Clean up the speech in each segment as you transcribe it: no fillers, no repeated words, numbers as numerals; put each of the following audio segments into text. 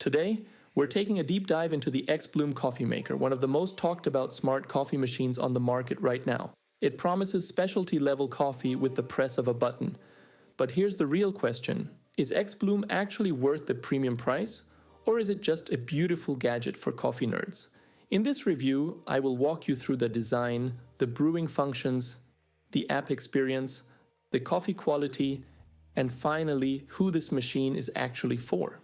Today, we're taking a deep dive into the xBloom coffee maker, one of the most talked about smart coffee machines on the market right now. It promises specialty level coffee with the press of a button. But here's the real question. Is xBloom actually worth the premium price? Or is it just a beautiful gadget for coffee nerds? In this review, I will walk you through the design, the brewing functions, the app experience, the coffee quality, and finally, who this machine is actually for.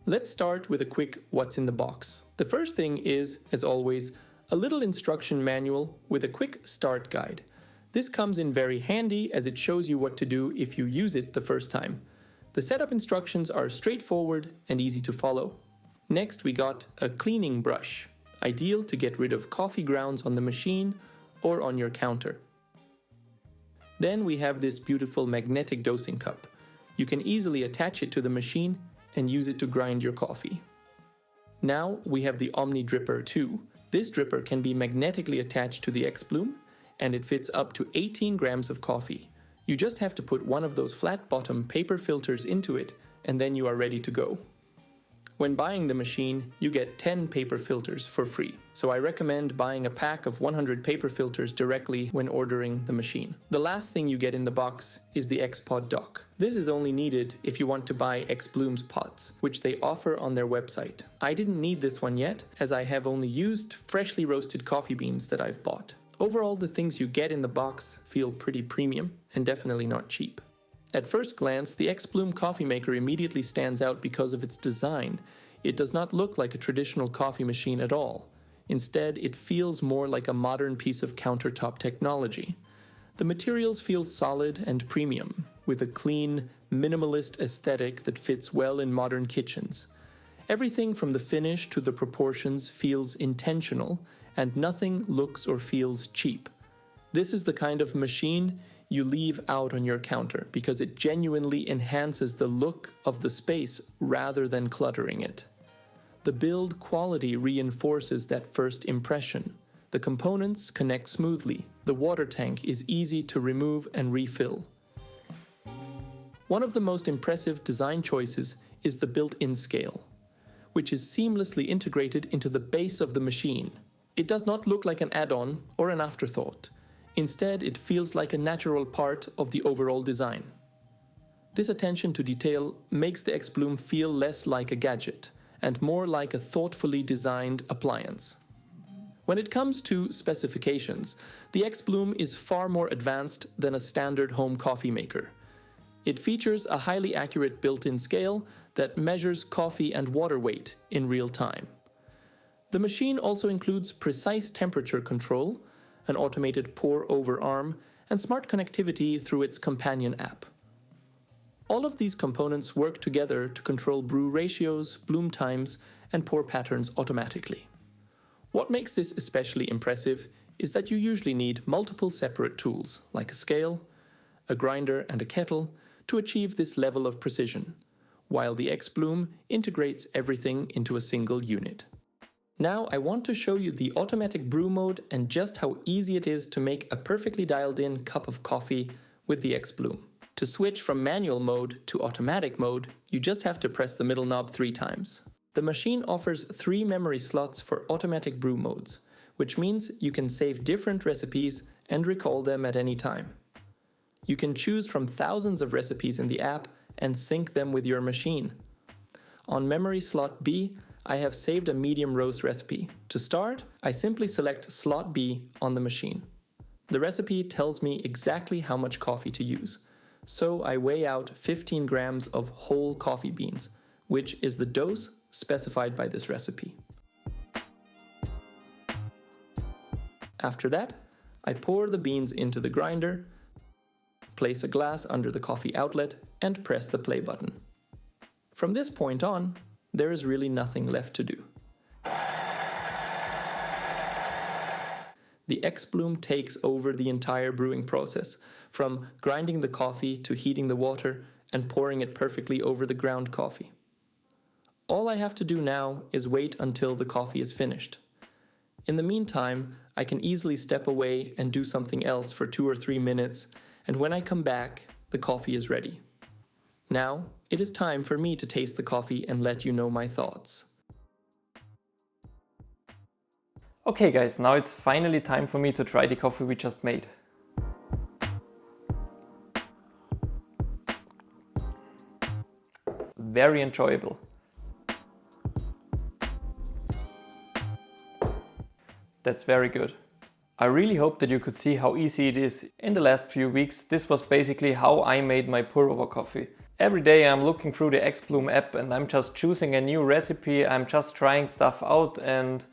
Let's start with a quick what's in the box. The first thing is, as always, a little instruction manual with a quick start guide. This comes in very handy as it shows you what to do if you use it the first time. The setup instructions are straightforward and easy to follow. Next, we got a cleaning brush, ideal to get rid of coffee grounds on the machine or on your counter. Then we have this beautiful magnetic dosing cup. You can easily attach it to the machine and use it to grind your coffee. Now we have the Omni Dripper 2. This dripper can be magnetically attached to the xBloom and it fits up to 18 grams of coffee. You just have to put one of those flat bottom paper filters into it and then you are ready to go. When buying the machine, you get 10 paper filters for free, so I recommend buying a pack of 100 paper filters directly when ordering the machine. The last thing you get in the box is the xPod dock. This is only needed if you want to buy xBloom's pods, which they offer on their website. I didn't need this one yet, as I have only used freshly roasted coffee beans that I've bought. Overall, the things you get in the box feel pretty premium and definitely not cheap. At first glance, the xBloom coffee maker immediately stands out because of its design. It does not look like a traditional coffee machine at all. Instead, it feels more like a modern piece of countertop technology. The materials feel solid and premium, with a clean, minimalist aesthetic that fits well in modern kitchens. Everything from the finish to the proportions feels intentional, and nothing looks or feels cheap. This is the kind of machine you leave out on your counter because it genuinely enhances the look of the space rather than cluttering it. The build quality reinforces that first impression. The components connect smoothly. The water tank is easy to remove and refill. One of the most impressive design choices is the built-in scale, which is seamlessly integrated into the base of the machine. It does not look like an add-on or an afterthought. Instead, it feels like a natural part of the overall design. This attention to detail makes the xBloom feel less like a gadget and more like a thoughtfully designed appliance. When it comes to specifications, the xBloom is far more advanced than a standard home coffee maker. It features a highly accurate built-in scale that measures coffee and water weight in real time. The machine also includes precise temperature control, an automated pour-over arm, and smart connectivity through its companion app. All of these components work together to control brew ratios, bloom times, and pour patterns automatically. What makes this especially impressive is that you usually need multiple separate tools, like a scale, a grinder, and a kettle, to achieve this level of precision, while the xBloom integrates everything into a single unit. Now I want to show you the automatic brew mode and just how easy it is to make a perfectly dialed in cup of coffee with the xBloom. To switch from manual mode to automatic mode, you just have to press the middle knob 3 times. The machine offers 3 memory slots for automatic brew modes, which means you can save different recipes and recall them at any time. You can choose from thousands of recipes in the app and sync them with your machine. On memory slot B, I have saved a medium roast recipe. To start, I simply select slot B on the machine. The recipe tells me exactly how much coffee to use, so I weigh out 15 grams of whole coffee beans, which is the dose specified by this recipe. After that, I pour the beans into the grinder, place a glass under the coffee outlet, and press the play button. From this point on, there is really nothing left to do. The xBloom takes over the entire brewing process, from grinding the coffee to heating the water and pouring it perfectly over the ground coffee. All I have to do now is wait until the coffee is finished. In the meantime, I can easily step away and do something else for 2 or 3 minutes, and when I come back, the coffee is ready. Now, it is time for me to taste the coffee and let you know my thoughts. Okay guys, now it's finally time for me to try the coffee we just made. Very enjoyable. That's very good. I really hope that you could see how easy it is. In the last few weeks, this was basically how I made my pour-over coffee. Every day I'm looking through the xBloom app and I'm just choosing a new recipe, I'm just trying stuff out, and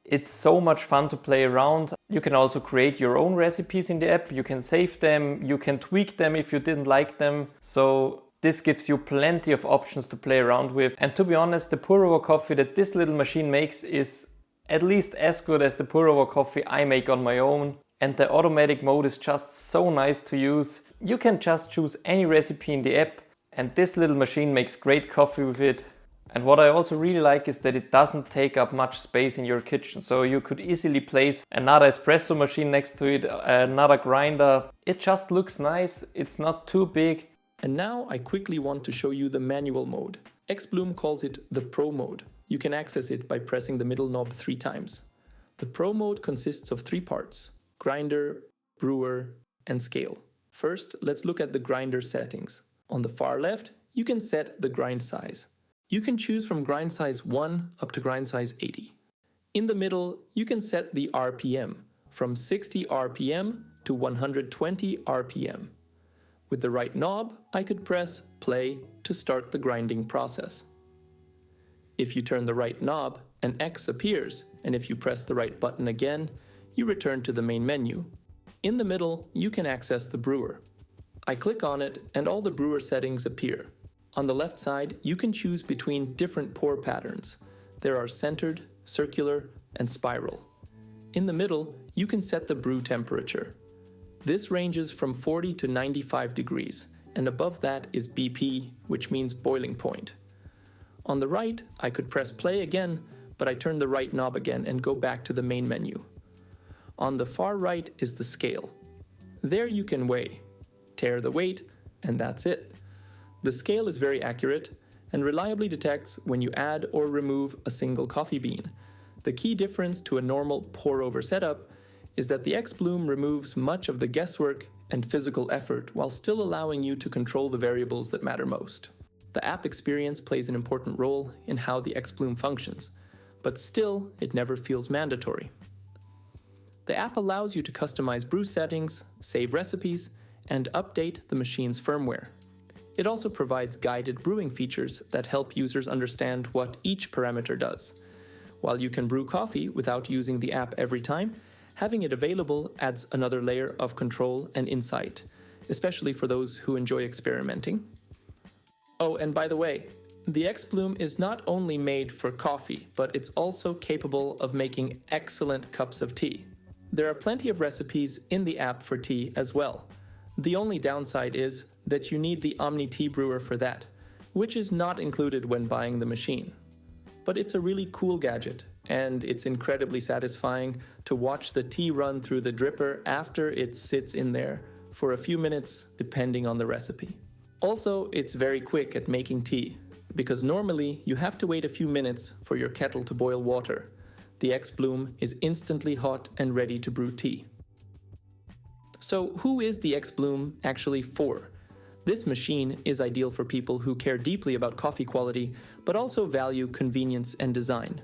it's so much fun to play around. You can also create your own recipes in the app, you can save them, you can tweak them if you didn't like them. So this gives you plenty of options to play around with. And to be honest, the pour-over coffee that this little machine makes is at least as good as the pour-over coffee I make on my own. And the automatic mode is just so nice to use. You can just choose any recipe in the app, and this little machine makes great coffee with it. And what I also really like is that it doesn't take up much space in your kitchen. So you could easily place another espresso machine next to it, another grinder. It just looks nice, it's not too big. And now I quickly want to show you the manual mode. xBloom calls it the Pro mode. You can access it by pressing the middle knob 3 times. The Pro mode consists of 3 parts: grinder, brewer, and scale. First, let's look at the grinder settings. On the far left, you can set the grind size. You can choose from grind size 1 up to grind size 80. In the middle, you can set the RPM from 60 RPM to 120 RPM. With the right knob, I could press play to start the grinding process. If you turn the right knob, an X appears, and if you press the right button again, you return to the main menu. In the middle, you can access the brewer. I click on it and all the brewer settings appear. On the left side, you can choose between different pour patterns. There are centered, circular, and spiral. In the middle, you can set the brew temperature. This ranges from 40 to 95 degrees, and above that is BP, which means boiling point. On the right, I could press play again, but I turn the right knob again and go back to the main menu. On the far right is the scale. There you can weigh, tare the weight, and that's it. The scale is very accurate and reliably detects when you add or remove a single coffee bean. The key difference to a normal pour-over setup is that the xBloom removes much of the guesswork and physical effort while still allowing you to control the variables that matter most. The app experience plays an important role in how the xBloom functions, but still, it never feels mandatory. The app allows you to customize brew settings, save recipes, and update the machine's firmware. It also provides guided brewing features that help users understand what each parameter does. While you can brew coffee without using the app every time, having it available adds another layer of control and insight, especially for those who enjoy experimenting. Oh, and by the way, the xBloom is not only made for coffee, but it's also capable of making excellent cups of tea. There are plenty of recipes in the app for tea as well. The only downside is that you need the Omni Tea Brewer for that, which is not included when buying the machine. But it's a really cool gadget, and it's incredibly satisfying to watch the tea run through the dripper after it sits in there for a few minutes, depending on the recipe. Also, it's very quick at making tea, because normally you have to wait a few minutes for your kettle to boil water. The xBloom is instantly hot and ready to brew tea. So who is the xBloom actually for? This machine is ideal for people who care deeply about coffee quality, but also value convenience and design.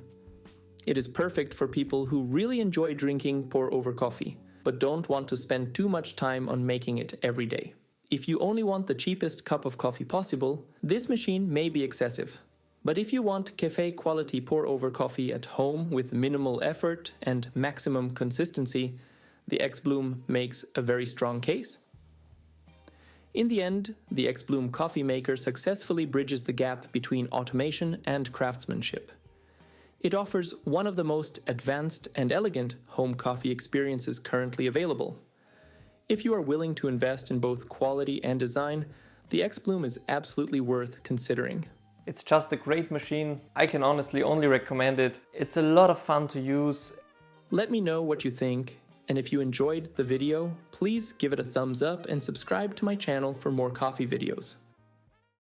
It is perfect for people who really enjoy drinking pour-over coffee, but don't want to spend too much time on making it every day. If you only want the cheapest cup of coffee possible, this machine may be excessive. But if you want cafe quality pour-over coffee at home with minimal effort and maximum consistency, the xBloom makes a very strong case. In the end, the xBloom coffee maker successfully bridges the gap between automation and craftsmanship. It offers one of the most advanced and elegant home coffee experiences currently available. If you are willing to invest in both quality and design, the xBloom is absolutely worth considering. It's just a great machine. I can honestly only recommend it. It's a lot of fun to use. Let me know what you think, and if you enjoyed the video, please give it a thumbs up and subscribe to my channel for more coffee videos.